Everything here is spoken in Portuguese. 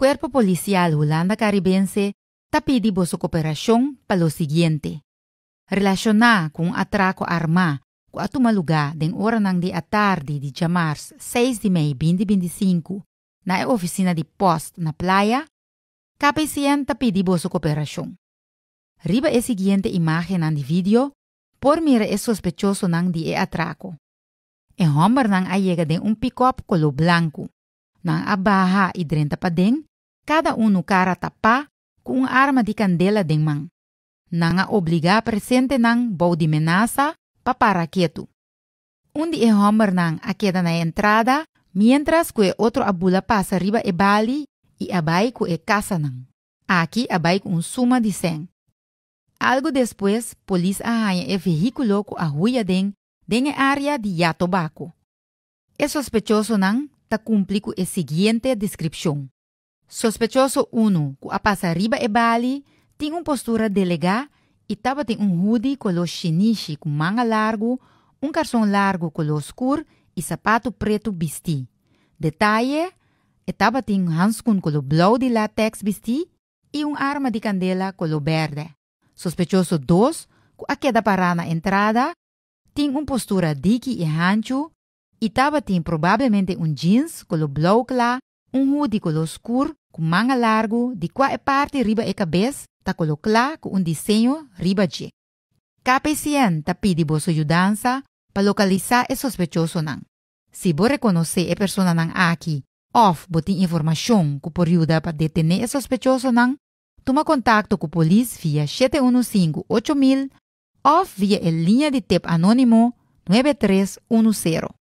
Cuerpo Policial Holanda Caribense ta pidi su cooperación para lo siguiente. Relacionado con un atraco armado ku atuma lugar den hora nang di atarde de Jamars 6 de Mei 2025 na oficina de post na playa, KPCN ta pidi su cooperación. Riba e siguiente imagen nang di video, por mira es sospechoso nang di atraco. E hombre nang ayega den un pick-up color blanco. Nang abaha y 30 pa den, cada uno cara tapa com un arma de candela den man. Nang a obliga presente nang bau de menaça pa para quieto. Un di hombre nang a queda na entrada, mientras que otro abula pasa riba e bali y abai ku e casa nang. Aqui abai com un suma de 100. Algo después, polis arranha e vehículo ku ahuya den e área de Jatobaco. E sospechoso nang ta cumpli ku e siguiente descripción. Sospechoso 1 ku a pasa riba e bali, tem postura delegada e tava tem hoodie color chinichi com manga largo, calção largo color escuro e sapato preto vesti. Detalhe, e tava tem handskun color blau de latex vesti e arma de candela color verde. Sospechoso 2, ku a queda para na entrada, tem postura diki e ancho e tava tem provavelmente jeans color blau clar, hoodie color escuro com manga largo de qua parte riba e cabeça ta color clar com desenho riba de. KPCN ta pidi boa ajudança para localizar e sospechoso nang. Se bo reconhecer e persona nang aqui, of botin informação que por ajuda para detener e sospechoso nang, toma contato com polícia via 715-8000 of via a linha de tip anônimo 9310.